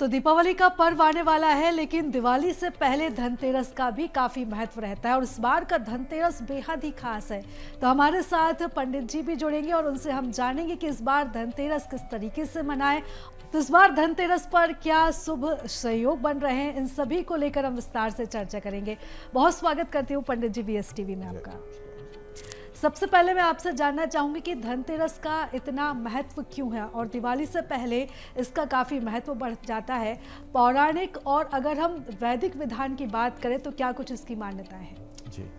तो दीपावली का पर्व आने वाला है, लेकिन दिवाली से पहले धनतेरस का भी काफी महत्व रहता है और इस बार का धनतेरस बेहद ही खास है। तो हमारे साथ पंडित जी भी जुड़ेंगे और उनसे हम जानेंगे कि इस बार धनतेरस किस तरीके से मनाएं। तो इस बार धनतेरस पर क्या शुभ संयोग बन रहे हैं, इन सभी को लेकर हम विस्तार से चर्चा करेंगे। बहुत स्वागत करती हूँ पंडित जी VSTV में आपका। सबसे पहले मैं आपसे जानना चाहूंगी कि धनतेरस का इतना महत्व क्यों है और दिवाली से पहले इसका काफ़ी महत्व बढ़ जाता है। पौराणिक और अगर हम वैदिक विधान की बात करें तो क्या कुछ इसकी मान्यताएं हैं? जी,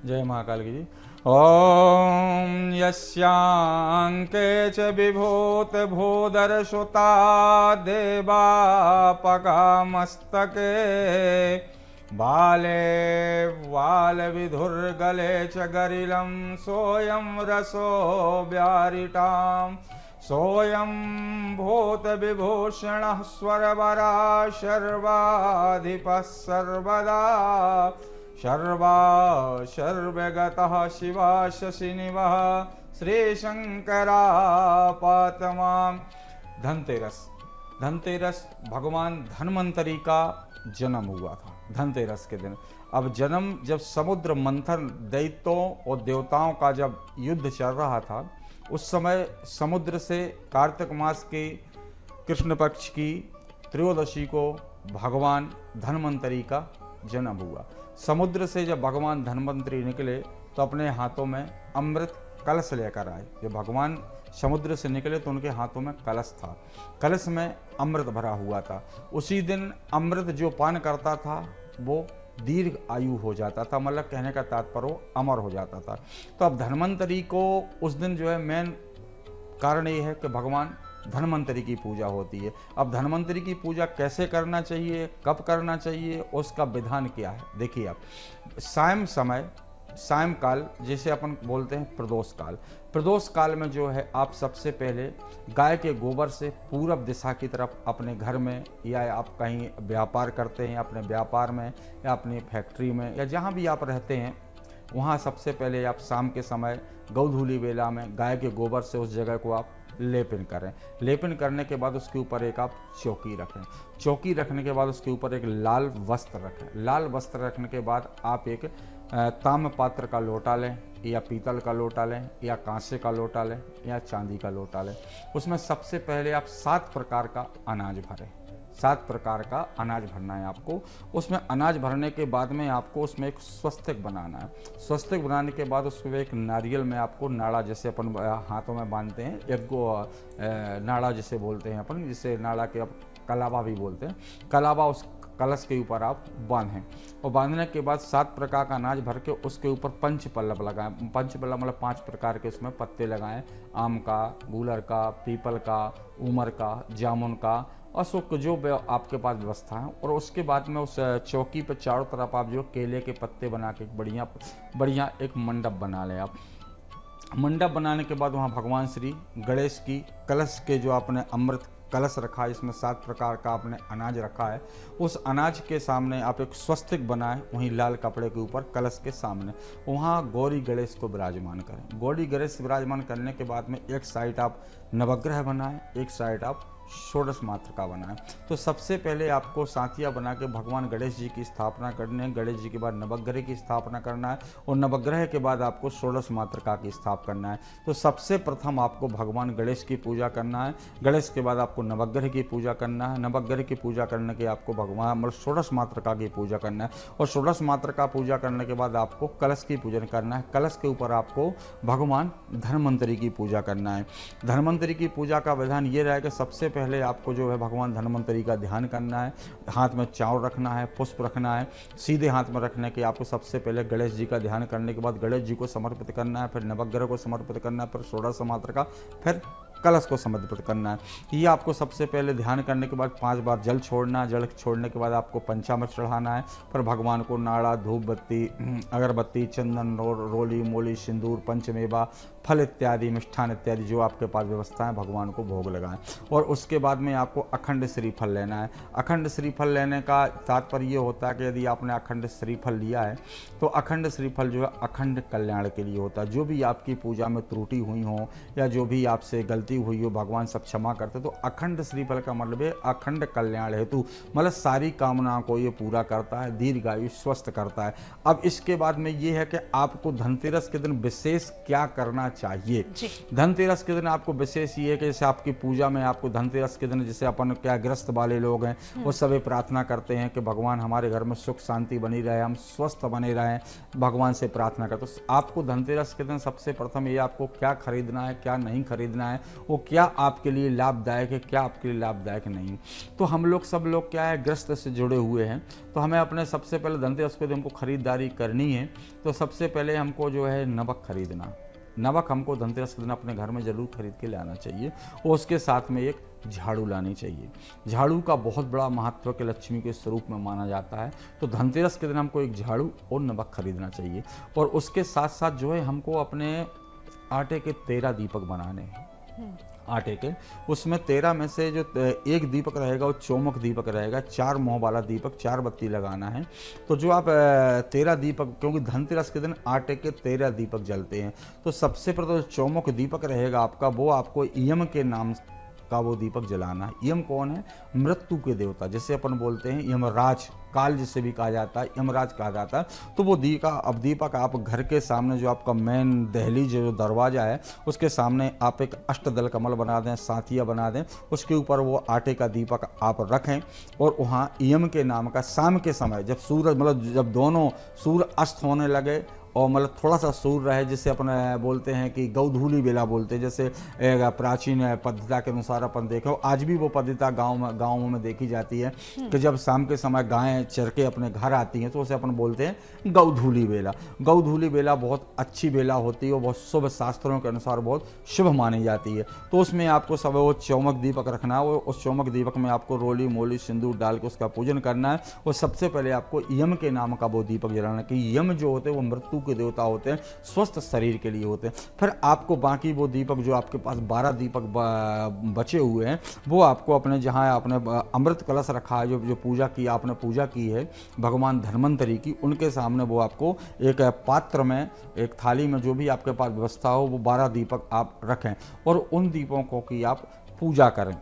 जय महाकाल की जी। ओम यस्यांके च विभूत भूधर सुता देवापका मस्तके बाले वाल विधुर्गले च गरिलं सोऽयं रसो व्यारिटां सोऽयं भूत विभूषणः स्वरवरा शर्वाधिपः सर्वदा शर्वा शर्वगतः शिवा शशिनिवः श्रीशंकरापातमां। धनतेरस भगवान धन्वंतरि का जन्म हुआ था धनतेरस के दिन। अब जन्म जब समुद्र मंथन दैत्यों और देवताओं का जब युद्ध चल रहा था, उस समय समुद्र से कार्तिक मास की कृष्ण पक्ष की त्रयोदशी को भगवान धन्वंतरि का जन्म हुआ। समुद्र से जब भगवान धन्वंतरि निकले तो अपने हाथों में अमृत कलश लेकर आए। जब भगवान समुद्र से निकले तो उनके हाथों में कलश था, कलश में अमृत भरा हुआ था। उसी दिन अमृत जो पान करता था वो दीर्घ आयु हो जाता था, मतलब कहने का तात्पर्य अमर हो जाता था। तो अब धन्वंतरि को उस दिन जो है मेन कारण ये है कि भगवान धन्वंतरि की पूजा होती है। अब धन्वंतरि की पूजा कैसे करना चाहिए, कब करना चाहिए, उसका विधान क्या है, देखिए आप। सायंकाल जिसे अपन बोलते हैं प्रदोष काल में जो है आप सबसे पहले गाय के गोबर से पूरब दिशा की तरफ अपने घर में, या आप कहीं व्यापार करते हैं अपने व्यापार में, या अपनी फैक्ट्री में, या जहाँ भी आप रहते हैं वहाँ सबसे पहले आप शाम के समय गौधूली वेला में गाय के गोबर से उस जगह को आप लेपन करें। लेपन करने के बाद उसके ऊपर एक आप चौकी रखें। चौकी रखने के बाद उसके ऊपर एक लाल वस्त्र रखें। लाल वस्त्र रखने के बाद आप एक ताम्र पात्र का लोटा लें, या पीतल का लोटा लें, या कांसे का लोटा लें, या चांदी का लोटा लें। उसमें सबसे पहले आप 7 प्रकार का अनाज भरें। 7 प्रकार का अनाज भरना है आपको। उसमें अनाज भरने के बाद में आपको उसमें एक स्वस्तिक बनाना है। स्वस्तिक बनाने के बाद उसको एक नारियल में आपको नाड़ा, जैसे अपन हाथों में बांधते हैं, एक नाड़ा जिसे बोलते हैं अपन, जिसे नाड़ा के अब कलावा भी बोलते हैं, कलावा उस कलश के ऊपर आप बांधें। और बांधने के बाद 7 प्रकार का अनाज भर के उसके ऊपर पंचपल्लव लगाएं। पंचपल्लव मतलब 5 प्रकार के उसमें पत्ते लगाएं। आम का, गूलर का, पीपल का, उमर का, जामुन का, अशोक, जो आपके पास व्यवस्था है। और उसके बाद में उस चौकी पर चारों तरफ आप जो केले के पत्ते बना के बढ़िया एक मंडप बना लें आप। मंडप बनाने के बाद वहाँ भगवान श्री गणेश की कलश के जो आपने अमृत कलश रखा है, इसमें 7 प्रकार का आपने अनाज रखा है, उस अनाज के सामने आप एक स्वस्तिक बनाएं, वहीं लाल कपड़े के ऊपर कलश के सामने वहाँ गौरी गणेश को विराजमान करें। गौरी गणेश विराजमान करने के बाद में एक साइड आप नवग्रह बनाएं, एक साइड आप षोडश मात्र का बनाएं। तो सबसे पहले आपको साथिया बना के भगवान गणेश जी की स्थापना करनी है। गणेश जी के बाद नवग्रह की स्थापना करना है, और नवग्रह के बाद आपको षोडश मातृका की स्थापना करना है। तो सबसे प्रथम आपको भगवान गणेश की पूजा करना है। गणेश के बाद आपको नवग्रह की पूजा करना है। नवग्रह की पूजा करने के आपको भगवान मतलब षोडश मातृका की पूजा करना है। और षोडश मातृका पूजा करने के बाद आपको कलश की पूजन करना है। कलश के ऊपर आपको भगवान धन्वंतरि की पूजा करना है। धन्वंतरि की पूजा का विधान ये रहेगा, सबसे पहले आपको जो है भगवान धन्वंतरि का ध्यान करना है। हाथ में चावल रखना है, पुष्प रखना है, सीधे हाथ में रखने के आपको सबसे पहले गणेश जी का ध्यान करने के बाद गणेश जी को समर्पित करना है, फिर नवग्रह को समर्पित करना है, फिर षोडश मातृका, फिर कलश को समर्पित करना है। ये आपको सबसे पहले ध्यान करने के बाद 5 बार जल छोड़ना है। जल छोड़ने के बाद आपको पंचामृत चढ़ाना है। फिर भगवान को नाड़ा, धूप बत्ती, अगरबत्ती, चंदन, रोली, मोली, सिंदूर, पंचमेवा, फल इत्यादि, मिष्ठान इत्यादि जो आपके पास व्यवस्था है भगवान को भोग लगाएं। और उसके बाद में आपको अखंड श्रीफल लेना है। अखंड श्रीफल लेने का तात्पर्य ये होता है कि यदि आपने अखंड श्रीफल लिया है तो अखंड श्रीफल जो है अखंड कल्याण के लिए होता है। जो भी आपकी पूजा में त्रुटि हुई हो या जो भी आपसे गलती गलती हुई हो भगवान सब क्षमा करते। तो अखंड श्रीफल का मतलब है अखंड कल्याण हेतु, मतलब सारी कामनाओं को ये पूरा करता है, दीर्घायु स्वस्थ करता है। अब इसके बाद में ये है कि आपको धनतेरस के दिन विशेष क्या करना चाहिए। धनतेरस के दिन आपको विशेष ये है कि जैसे आपकी पूजा में आपको धनतेरस के दिन जैसे अपन क्या ग्रस्त वाले लोग हैं वो सभी प्रार्थना करते हैं कि भगवान हमारे घर में सुख शांति बनी रहे, हम स्वस्थ बने रहें, भगवान से प्रार्थना करते। तो आपको धनतेरस के दिन सबसे प्रथम ये आपको क्या खरीदना है, क्या नहीं खरीदना है, वो क्या आपके लिए लाभदायक है, क्या आपके लिए लाभदायक नहीं। तो हम लोग सब लोग क्या है ग्रस्त से जुड़े हुए हैं, तो हमें अपने सबसे पहले धनतेरस के दिन हमको खरीदारी करनी है। तो सबसे पहले हमको जो है नमक खरीदना, नमक हमको धनतेरस के दिन अपने घर में जरूर खरीद के लाना चाहिए। और उसके साथ में एक झाड़ू लानी चाहिए। झाड़ू का बहुत बड़ा महत्व के लक्ष्मी के स्वरूप में माना जाता है। तो धनतेरस के दिन हमको एक झाड़ू और नमक खरीदना चाहिए। और उसके साथ साथ जो है हमको अपने आटे के 13 दीपक बनाने हैं। आटे के उसमें 13 में से जो एक दीपक रहेगा वो चौमुख दीपक रहेगा, 4 मुँह वाला दीपक, 4 बत्ती लगाना है। तो जो आप 13 दीपक, क्योंकि धनतेरस के दिन आटे के 13 दीपक जलते हैं, तो सबसे पहले तो चौमुख दीपक रहेगा आपका, वो आपको यम के नाम का वो दीपक जलाना है। यम कौन है? मृत्यु के देवता, जैसे अपन बोलते हैं यमराज, काल जिसे भी कहा जाता है, यमराज कहा जाता है। तो वो दीपक आप घर के सामने जो आपका मेन दहलीज जो दरवाजा है उसके सामने आप एक अष्टदल कमल बना दें, साथिया बना दें, उसके ऊपर वो आटे का दीपक आप रखें। और वहाँ यम के नाम का शाम के समय जब सूरज मतलब जब दोनों सूर्य अस्त होने लगे और मतलब थोड़ा सा सूर्य रहे, जिसे अपन बोलते हैं कि गौधूली बेला बोलते हैं, जैसे प्राचीन पद्धति के अनुसार अपन देखें, आज भी वो पद्धति गाँवों में देखी जाती है कि जब शाम के समय गायें चर के अपने घर आती हैं तो उसे अपन बोलते हैं गौधूली बेला। गौधूली बेला बहुत अच्छी बेला होती है और बहुत शुभ, शास्त्रों के अनुसार बहुत शुभ मानी जाती है। तो उसमें आपको सब वो चौमुख दीपक रखना है। उस चौमुख दीपक में आपको रोली मोली सिंदूर डाल के उसका पूजन करना है। और सबसे पहले आपको यम के नाम का वो दीपक जलाना है कि यम जो होते हैं वो मृत्यु के देवता होते हैं, स्वस्थ शरीर के लिए होते हैं। फिर आपको बाकी वो दीपक जो आपके पास 12 दीपक बचे हुए हैं वो आपको अपने जहाँ आपने अमृत कलश रखा है, जो पूजा की आपने पूजा की है भगवान धन्वंतरी की, उनके सामने वो आपको एक पात्र में, एक थाली में, जो भी आपके पास व्यवस्था हो, वो 12 दीपक आप रखें और उन दीपकों की आप पूजा करें।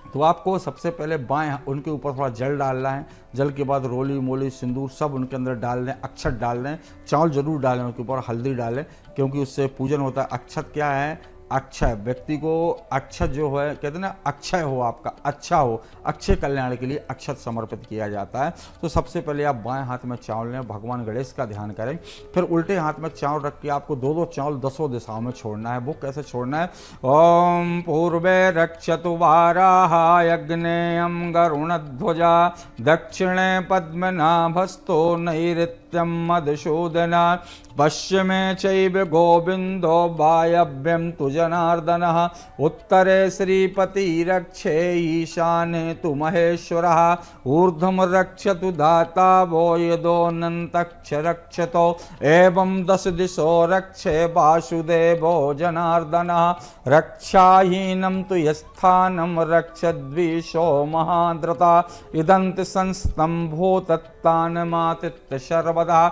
तो आपको सबसे पहले बाएं उनके ऊपर थोड़ा जल डालना है। जल के बाद रोली मोली सिंदूर सब उनके अंदर डाल दें, अक्षत डाल दें, चावल जरूर डालें, उनके ऊपर हल्दी डालें, क्योंकि उससे पूजन होता है। अक्षत क्या है? अक्षय, व्यक्ति को अक्षत जो है कहते हैं ना, अक्षय हो, आपका अच्छा हो, अच्छे कल्याण के लिए अक्षत समर्पित किया जाता है। तो सबसे पहले आप बाएं हाथ में चावल लें, भगवान गणेश का ध्यान करें। फिर उल्टे हाथ में चावल रख के आपको 2-2 चावल 10 दिशाओं में छोड़ना है। वो कैसे छोड़ना है? ओम पूर्वे रक्षतु वाराह यज्ञेयं गरुणध्वजा दक्षिणे पद्मनाभस्तो नैऋत्यं मधुसूदना पश्चिमे चैव गोविंदो वायव्यं तु जनार्दनः उत्तरे श्रीपति रक्षे ईशाने तु महेश्वरः ऊर्ध्वं रक्षतु दाता वो यदोऽनन्तक्ष रक्षतो एवं 10 दिशो रक्षे वासुदेवो जनार्दनः रक्षाहीनं तु यस्थानं रक्षद्विषो महाद्रता इदन्ति संस्तंभो तत्तानमातित्य सर्वदा।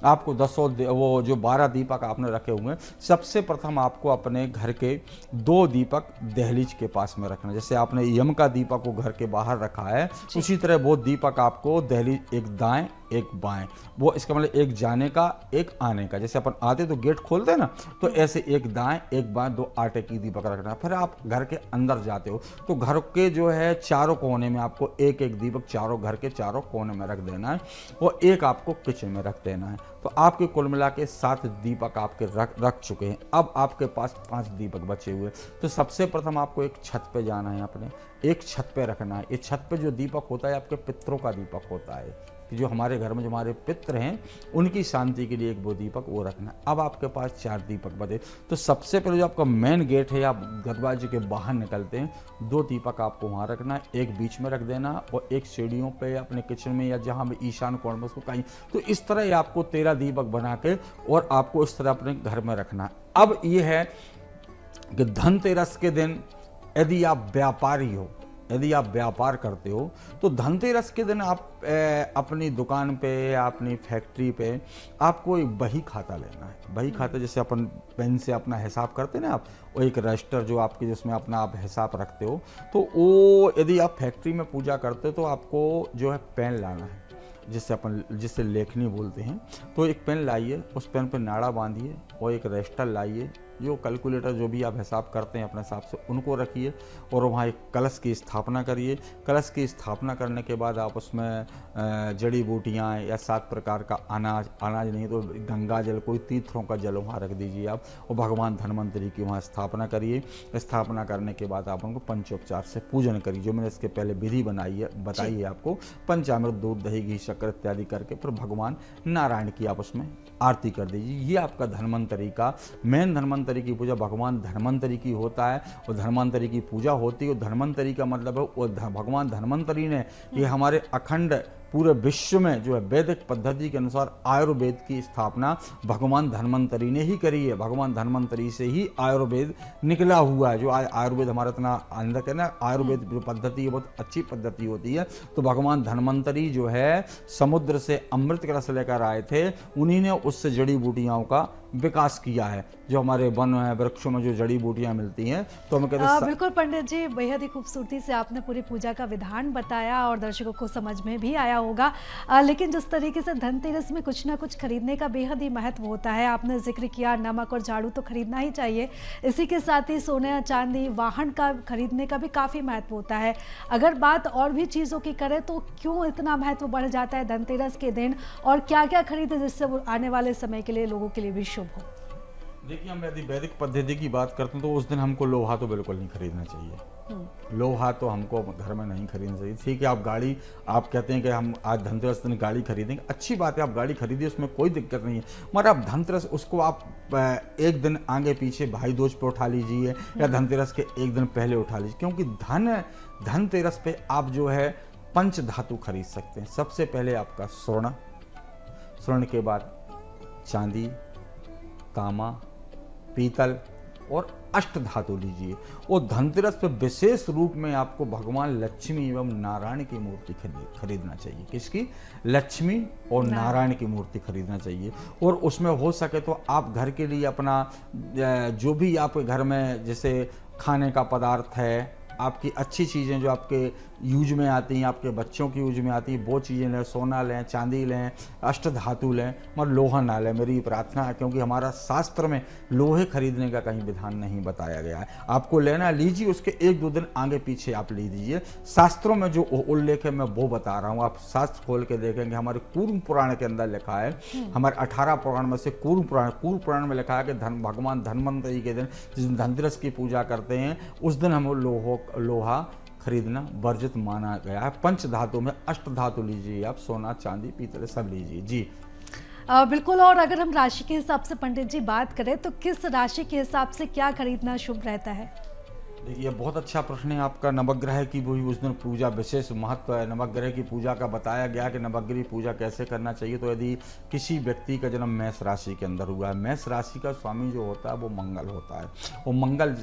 आपको 10 वो जो 12 दीपक आपने रखे हुए हैं, सबसे प्रथम आपको अपने घर के 2 दीपक दहलीज के पास में रखना। जैसे आपने यम का दीपक को घर के बाहर रखा है, उसी तरह वो दीपक आपको दहलीज, एक दाएं एक बाएं, वो इसका मतलब एक जाने का एक आने का। जैसे अपन आते तो गेट खोलते हैं ना, तो ऐसे एक दाएं एक बाएं 2 आटे की दीपक रखना। फिर आप घर के अंदर जाते हो तो घर के जो है चारों कोने में आपको एक एक दीपक चारों घर के चारों कोने में रख देना है और एक आपको किचन में रख देना है। तो आपके कुल मिला के 7 दीपक आपके रख चुके हैं। अब आपके पास 5 दीपक बचे हुए। तो सबसे प्रथम आपको एक छत पे जाना है, अपने एक छत पे रखना है। ये छत पे जो दीपक होता है आपके पितरों का दीपक होता है, कि जो हमारे घर में जो हमारे पितृ हैं उनकी शांति के लिए एक वो दीपक वो रखना है। अब आपके पास 4 दीपक बचे। तो सबसे पहले जो आपका मेन गेट है, आप दरवाजे के बाहर निकलते हैं, 2 दीपक आपको वहाँ रखना है, एक बीच में रख देना और एक सीढ़ियों पे अपने किचन में या जहाँ भी ईशान कोण में उसको कहीं। तो इस तरह ही आपको 13 दीपक बना के और आपको इस तरह अपने घर में रखना है। अब ये है कि धनतेरस के दिन यदि आप व्यापारी हो, यदि आप व्यापार करते हो तो धनतेरस के दिन आप अपनी दुकान पे या अपनी फैक्ट्री पे आपको एक बही खाता लेना है। बही खाता जैसे अपन पेन से अपना हिसाब करते हैं ना आप, वो एक रजिस्टर जो आपकी जिसमें अपना आप हिसाब रखते हो, तो वो यदि आप फैक्ट्री में पूजा करते हो तो आपको जो है पेन लाना है, जिससे लेखनी बोलते हैं। तो एक पेन लाइए, उस पेन पर नाड़ा बांधिए और एक रजिस्टर लाइए, जो कैलकुलेटर जो भी आप हिसाब करते हैं अपने हिसाब से उनको रखिए और वहाँ एक कलश की स्थापना करिए। कलश की स्थापना करने के बाद आप उसमें जड़ी बूटियाँ या 7 प्रकार का अनाज नहीं तो गंगा जल, कोई तीर्थों का जल वहाँ रख दीजिए आप, और भगवान धन्वंतरी की वहाँ स्थापना करिए। स्थापना करने के बाद आप उनको पंचोपचार से पूजन करिए, जो मैंने इसके पहले विधि बताई है आपको। पंचामृत, दूध, दही, घी, शक्कर इत्यादि करके फिर भगवान नारायण की आप उसमें आरती कर दीजिए। ये आपका धन्वंतरी का मेन धन्वंतरी की पूजा भगवान धन्वंतरी की होता है, और धन्वंतरी की पूजा होती है। धन्वंतरी का मतलब है वो भगवान धन्वंतरी ने ये हमारे अखंड पूरे विश्व में जो है वैदिक पद्धति के अनुसार आयुर्वेद की स्थापना भगवान धन्वंतरी ने ही करी है। भगवान धन्वंतरी से ही आयुर्वेद निकला हुआ है। जो आयुर्वेद हमारा इतना अंदर है ना, आयुर्वेद जो पद्धति है बहुत अच्छी पद्धति होती है। तो भगवान धन्वंतरी जो है समुद्र से अमृत कलश लेकर आए थे, उन्हीं ने उससे जड़ी बूटियों का विकास किया है। जो हमारे वन है, वृक्षों में जो जड़ी बूटियां मिलती हैं, तो हम कहते हैं बिल्कुल पंडित जी, बेहद ही खूबसूरती से आपने पूरी पूजा का विधान बताया और दर्शकों को समझ में भी आया होगा। लेकिन जिस तरीके से धनतेरस में कुछ ना कुछ खरीदने का बेहद ही महत्व होता है, आपने जिक्र किया नमक और झाड़ू तो खरीदना ही चाहिए, इसी के साथ ही सोना, चांदी, वाहन का खरीदने का भी काफ़ी महत्व होता है। अगर बात और भी चीज़ों की करें तो क्यों इतना महत्व बढ़ जाता है धनतेरस के दिन, और क्या क्या खरीदें जिससे वो आने वाले समय के लिए लोगों के लिए भी शुभ हो? देखिए, हम यदि वैदिक पद्धति की बात करते हैं तो उस दिन हमको लोहा तो बिल्कुल नहीं खरीदना चाहिए। लोहा तो हमको घर में नहीं खरीदना चाहिए। ठीक है, आप कहते हैं कि हम आज धनतेरस दिन गाड़ी खरीदेंगे, अच्छी बात है, आप गाड़ी खरीदिए, उसमें कोई दिक्कत नहीं है। मगर आप धनतेरस उसको आप एक दिन आगे पीछे भाई दूज पे उठा लीजिए या धनतेरस के एक दिन पहले उठा लीजिए, क्योंकि धनतेरस पे आप जो है पंच धातु खरीद सकते हैं। सबसे पहले आपका स्वर्ण के बाद चांदी, तांबा, पीतल और अष्ट धातु लीजिए। और धनतेरस पे विशेष रूप में आपको भगवान लक्ष्मी एवं नारायण की मूर्ति खरीदना चाहिए। किसकी? लक्ष्मी और नारायण की मूर्ति खरीदना चाहिए। और उसमें हो सके तो आप घर के लिए अपना जो भी आपके घर में जैसे खाने का पदार्थ है, आपकी अच्छी चीज़ें जो आपके यूज में आती हैं, आपके बच्चों की यूज में आती हैं, वो चीज़ें लें। सोना लें, चांदी लें, अष्ट धातु लें, मगर लोहा ना लें, मेरी प्रार्थना है, क्योंकि हमारा शास्त्र में लोहे खरीदने का कहीं विधान नहीं बताया गया है। आपको लेना लीजिए, उसके 1-2 दिन आगे पीछे आप ले दीजिए। शास्त्रों में जो उल्लेख है मैं वो बता रहा हूँ, आप शास्त्र खोल के देखेंगे। हमारे कूर्म पुराण के अंदर लिखा है, हमारे 18 पुराण में से कूर्म पुराण में लिखा है कि भगवान धन्वंतरी के दिन, जिस दिन धनतेरस की पूजा करते हैं, उस दिन हम लोहा खरीदना वर्जित माना गया है। पंच धातु में अष्ट धातु लीजिए आप, सोना, चांदी, पीतल सब लीजिए जी। बिल्कुल। और अगर हम राशि के हिसाब से पंडित जी बात करें तो किस राशि के हिसाब से क्या खरीदना शुभ रहता है? देखिए, बहुत अच्छा प्रश्न है आपका। नवग्रह की भी उस दिन पूजा विशेष महत्व है। नवग्रह की पूजा का बताया गया कि नवग्रह पूजा कैसे करना चाहिए। तो यदि किसी व्यक्ति का जन्म मेष राशि के अंदर हुआ है, मेष राशि का स्वामी जो होता है वो मंगल होता है। और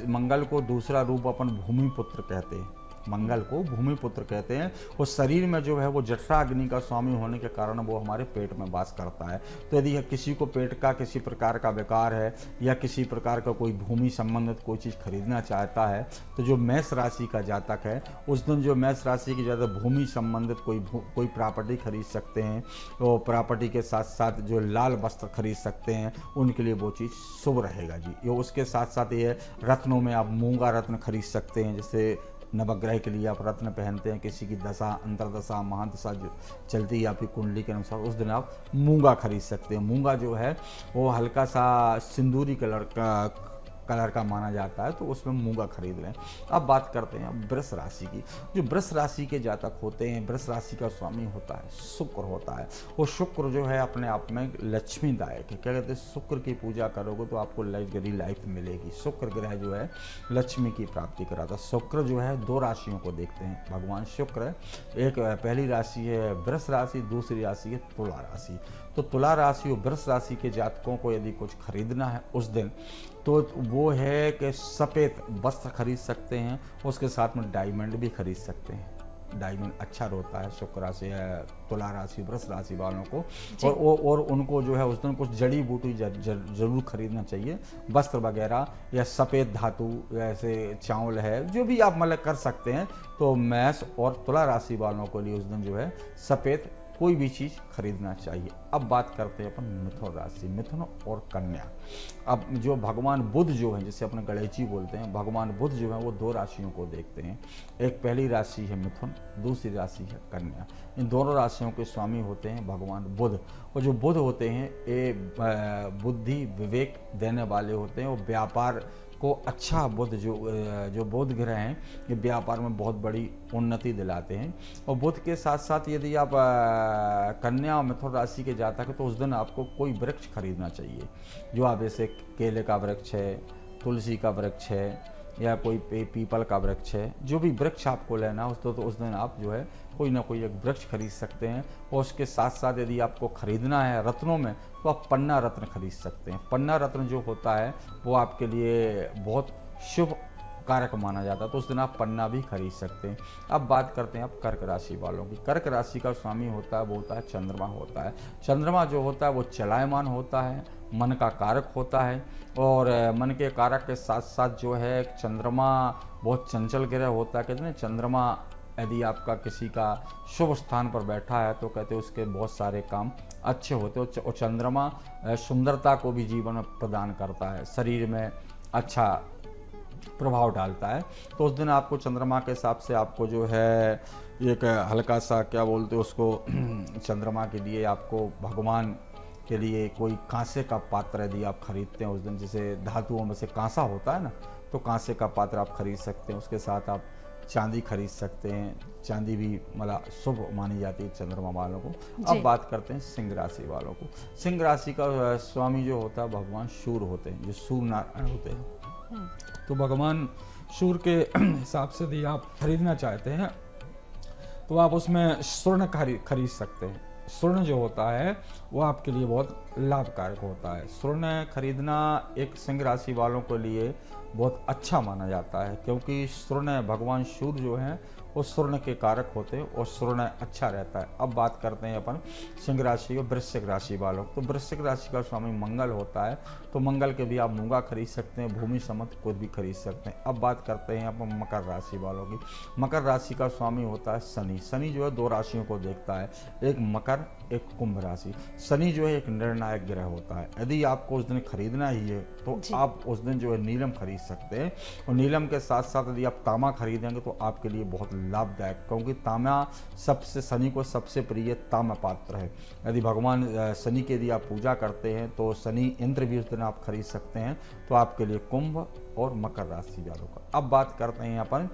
मंगल को दूसरा रूप अपन भूमिपुत्र कहते हैं। मंगल को भूमिपुत्र कहते हैं। और शरीर में जो है वो जठराग्नि का स्वामी होने के कारण वो हमारे पेट में वास करता है। तो यदि किसी को पेट का किसी प्रकार का विकार है या किसी प्रकार का कोई भूमि संबंधित कोई चीज़ खरीदना चाहता है, तो जो मेष राशि का जातक है उस दिन जो मेष राशि की ज़्यादा भूमि संबंधित कोई प्रॉपर्टी खरीद सकते हैं। तो प्रॉपर्टी के साथ साथ जो लाल वस्त्र खरीद सकते हैं, उनके लिए वो चीज़ शुभ रहेगा जी। ये उसके साथ साथ ये रत्नों में आप मूंगा रत्न खरीद सकते हैं। जैसे नवग्रह के लिए आप रत्न पहनते हैं, किसी की दशा, अंतरदशा, महादशा जो चलती है आपकी कुंडली के अनुसार, उस दिन आप मूंगा खरीद सकते हैं। मूंगा जो है वो हल्का सा सिंदूरी कलर का माना जाता है, तो उसमें मूंगा खरीद लें। अब बात करते हैं वृष राशि की। जो वृष राशि के जातक होते हैं, वृष राशि का स्वामी होता है शुक्र होता है। वो शुक्र जो है अपने आप में लक्ष्मीदायक है। क्या कहते हैं, शुक्र की पूजा करोगे तो आपको लग्जरी लाइफ मिलेगी। शुक्र ग्रह जो है लक्ष्मी की प्राप्ति कराता है। शुक्र जो है 2 राशियों को देखते हैं भगवान शुक्र। एक पहली राशि है वृष राशि, दूसरी राशि है तुला राशि। तो तुला राशि और वृष राशि के जातकों को यदि कुछ खरीदना है उस दिन, तो वो वो है कि सफ़ेद वस्त्र खरीद सकते हैं, उसके साथ में डायमंड भी खरीद सकते हैं। डायमंड अच्छा होता है शुक्र राशि, तुला राशि, वृष राशि वालों को। और उनको जो है उस दिन कुछ जड़ी बूटी जरूर खरीदना चाहिए, वस्त्र वगैरह या सफ़ेद धातु जैसे चावल है, जो भी आप मतलब कर सकते हैं। तो मेष और तुला राशि वालों के लिए उस दिन जो है सफ़ेद कोई भी चीज़ खरीदना चाहिए। अब बात करते हैं अपन मिथुन राशि, मिथुन और कन्या। अब जो भगवान बुध जो है, जिसे अपने गणेश जी बोलते हैं, भगवान बुध जो है वो 2 राशियों को देखते हैं। एक पहली राशि है मिथुन, दूसरी राशि है कन्या। इन दोनों राशियों के स्वामी होते हैं भगवान बुध। और जो बुध होते हैं ये बुद्धि विवेक देने वाले होते हैं, और व्यापार को अच्छा बुध जो बुध ग्रह हैं ये व्यापार में बहुत बड़ी उन्नति दिलाते हैं। और बुध के साथ साथ यदि आप कन्या और मिथुन राशि के जातक हैं तो उस दिन आपको कोई वृक्ष खरीदना चाहिए, जो आप जैसे केले का वृक्ष है, तुलसी का वृक्ष है, या कोई पीपल का वृक्ष है, जो भी वृक्ष आपको लेना है तो उस दिन आप जो है कोई ना कोई एक वृक्ष खरीद सकते हैं। और उसके साथ साथ यदि आपको खरीदना है रत्नों में तो आप पन्ना रत्न खरीद सकते हैं। पन्ना रत्न जो होता है वो आपके लिए बहुत शुभ कारक माना जाता है, तो उस दिन आप पन्ना भी खरीद सकते हैं। अब बात करते हैं आप कर्क राशि वालों की। कर्क राशि का स्वामी होता है वो होता है चंद्रमा होता है। चंद्रमा जो होता है वो चलायमान होता है, मन का कारक होता है, और मन के कारक के साथ साथ जो है चंद्रमा बहुत चंचल ग्रह होता है। कहते हैं चंद्रमा यदि आपका किसी का शुभ स्थान पर बैठा है तो कहते हैं उसके बहुत सारे काम अच्छे होते हैं। और चंद्रमा सुंदरता को भी जीवन में प्रदान करता है, शरीर में अच्छा प्रभाव डालता है। तो उस दिन आपको चंद्रमा के हिसाब से आपको जो है एक हल्का सा क्या बोलते हैं उसको चंद्रमा के लिए आपको भगवान के लिए कोई कांसे का पात्र यदि आप खरीदते हैं उस दिन, जैसे धातुओं में से कांसा होता है ना, तो कांसे का पात्र आप खरीद सकते हैं। उसके साथ आप चांदी खरीद सकते हैं, चांदी भी मतलब शुभ मानी जाती है चंद्रमा वालों को। अब बात करते हैं सिंह राशि वालों को। सिंह राशि का स्वामी जो होता है भगवान सूर्य होते हैं, जो सूर्य नारायण होते हैं। तो भगवान सूर्य के हिसाब से यदि आप खरीदना चाहते हैं तो आप उसमें स्वर्ण खरीद सकते हैं। स्वर्ण जो होता है वो आपके लिए बहुत लाभकारक होता है। स्वर्ण खरीदना एक सिंह राशि वालों के लिए बहुत अच्छा माना जाता है, क्योंकि स्वर्ण भगवान सूर्य जो हैं वो स्वर्ण के कारक होते हैं और स्वर्ण अच्छा रहता है। अब बात करते हैं अपन सिंह राशि और वृश्चिक राशि वालों। तो वृश्चिक राशि का स्वामी मंगल होता है, तो मंगल के भी आप मूंगा खरीद सकते हैं, भूमि सम्मत कुछ भी खरीद सकते हैं। अब बात करते हैं अपन मकर राशि वालों की। मकर राशि का स्वामी होता है शनि। शनि जो है 2 राशियों को देखता है, एक मकर एक कुंभ राशि। शनि जो है एक निर्णायक ग्रह होता है। यदि आपको उस दिन खरीदना ही है तो आप उस दिन जो है नीलम खरीद सकते हैं, और नीलम के साथ साथ यदि आप तांबा खरीदेंगे तो आपके लिए बहुत लाभदायक, क्योंकि तांबा सबसे शनि को सबसे प्रिय ताम्र पात्र है। यदि भगवान शनि की यदि आप पूजा करते हैं तो शनि यंत्र भी उस दिन आप खरीद सकते हैं। तो आपके लिए कुंभ और मकर राशि वालों का। अब बात करते हैं अपन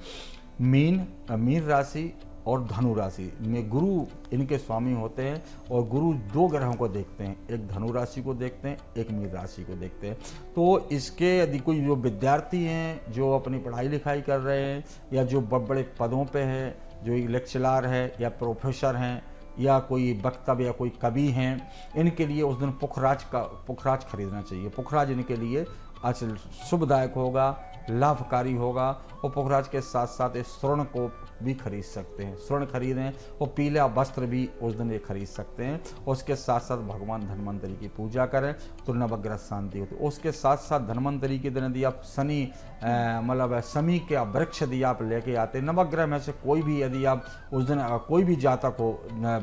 मीन राशि और धनु राशि में। गुरु इनके स्वामी होते हैं, और गुरु 2 ग्रहों को देखते हैं, एक धनु राशि को देखते हैं, एक मीन राशि को देखते हैं। तो इसके यदि कोई जो विद्यार्थी हैं जो अपनी पढ़ाई लिखाई कर रहे हैं, या जो बड़े पदों पे हैं, जो लेक्चरार है या प्रोफेसर हैं, या कोई वक्तव्य या कोई कवि हैं, इनके लिए उस दिन पुखराज खरीदना चाहिए। पुखराज इनके लिए आज शुभदायक होगा, लाभकारी होगा। और पुखराज के साथ साथ इस स्वर्ण को भी खरीद सकते हैं, स्वर्ण खरीदें, और पीला वस्त्र भी उस दिन ये खरीद सकते हैं। उसके साथ साथ भगवान धन्वंतरी की पूजा करें तो नवग्रह शांति होती है। उसके साथ साथ धन्वंतरी के दिन यदि आप शनि मतलब शमी के वृक्ष यदि आप लेके आते हैं, नवग्रह में से कोई भी यदि आप उस दिन कोई भी जातक हो,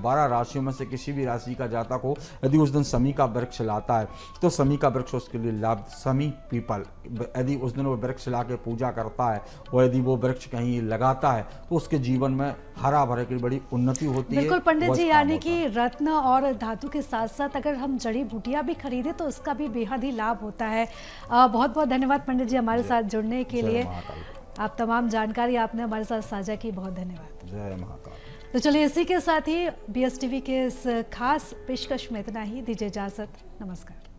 12 राशियों में से किसी भी राशि का जातक हो, यदि उस दिन शमी का वृक्ष लाता है तो शमी का वृक्ष उसके लिए लाभ। शमी पीपल यदि उस दिन वो वृक्ष ला के पूजा करता है, और यदि वो वृक्ष कहीं लगाता है तो उसके जीवन में हरा भरा की बड़ी उन्नति होती है। बिल्कुल पंडित जी, यानी कि रत्न और धातु के साथ साथ अगर हम जड़ी बूटियां भी खरीदें तो उसका भी बेहद ही लाभ होता है। बहुत बहुत धन्यवाद पंडित जी हमारे साथ जुड़ने के लिए। आप तमाम जानकारी आपने हमारे साथ साझा की, बहुत धन्यवाद। जय महाकाल। तो चलिए इसी के साथ ही BSTV के इस खास पेशकश में इतना ही। दीजिए इजाजत, नमस्कार।